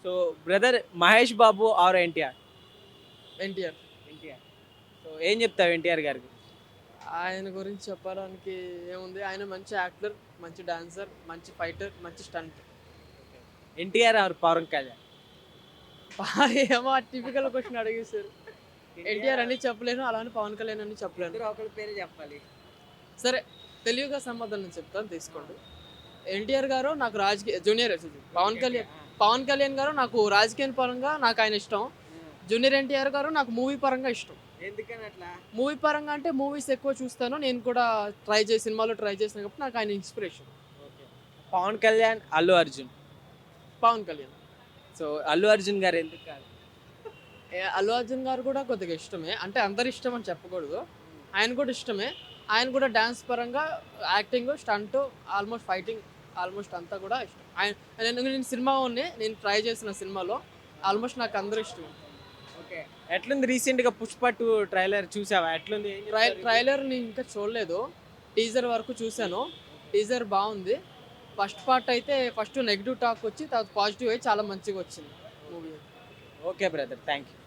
So brother Mahesh Babu or NTR? NTR. NTR. So ఏం చెప్తావు ఎన్టీఆర్ గారి గురించి? ఆయన గురించి చెప్పడానికి ఏముంది, ఆయన మంచి యాక్టర్, మంచి డాన్సర్, మంచి ఫైటర్, మంచి స్టంట్. ఎన్టీఆర్ ఆర్ పవన్ కళ్యాణ్? ఏమో టిపికల్ క్వశ్చన్ అడిగేశారు. ఎన్టీఆర్ అని చెప్పలేను, అలానే పవన్ కళ్యాణ్ అని చెప్పలేను. ఇద్దరు ఒకరి పేరు చెప్పాలి. సరే, తెలివిగా సమాధానం చెప్తాను, తీసుకోండి. ఎన్టీఆర్ గారు నాకు రాజకీయ జూనియర్, పవన్ కళ్యాణ్ గారు నాకు రాజకీయ పరంగా నాకు ఆయన ఇష్టం. జూనియర్ ఎన్టీఆర్ గారు నాకు మూవీ పరంగా ఇష్టం. ఎందుకని అట్లా? మూవీ పరంగా అంటే మూవీస్ ఎక్కువ చూస్తాను, నేను కూడా సినిమాలో ట్రై చేసిన కాబట్టి నాకు ఆయన ఇన్స్పిరేషన్. పవన్ కళ్యాణ్, అల్లు అర్జున్. పవన్ కళ్యాణ్. సో అల్లు అర్జున్ గారు ఎందుకు కాదు? అల్లు అర్జున్ గారు కూడా కొద్దిగా ఇష్టమే, అంటే అందరు ఇష్టం అని చెప్పకూడదు, ఆయన కూడా ఇష్టమే. ఆయన కూడా డ్యాన్స్ పరంగా, acting, stunt, almost fighting, almost అంతా కూడా ఇష్టం. నేను సినిమా నేను ట్రై చేసిన సినిమాలో ఆల్మోస్ట్ నాకు అందరూ ఇష్టం. ఓకే. ఎట్లుంది రీసెంట్గా పుష్ప 2 ట్రైలర్ చూసావా? ఎట్లుంది? ట్రైలర్ నేను ఇంకా చూడలేదు, టీజర్ వరకు చూశాను. టీజర్ బాగుంది. ఫస్ట్ పార్ట్ అయితే ఫస్ట్ నెగిటివ్ టాక్ వచ్చి తర్వాత పాజిటివ్ అయ్యి చాలా మంచిగా వచ్చింది movie. Okay brother, thank you.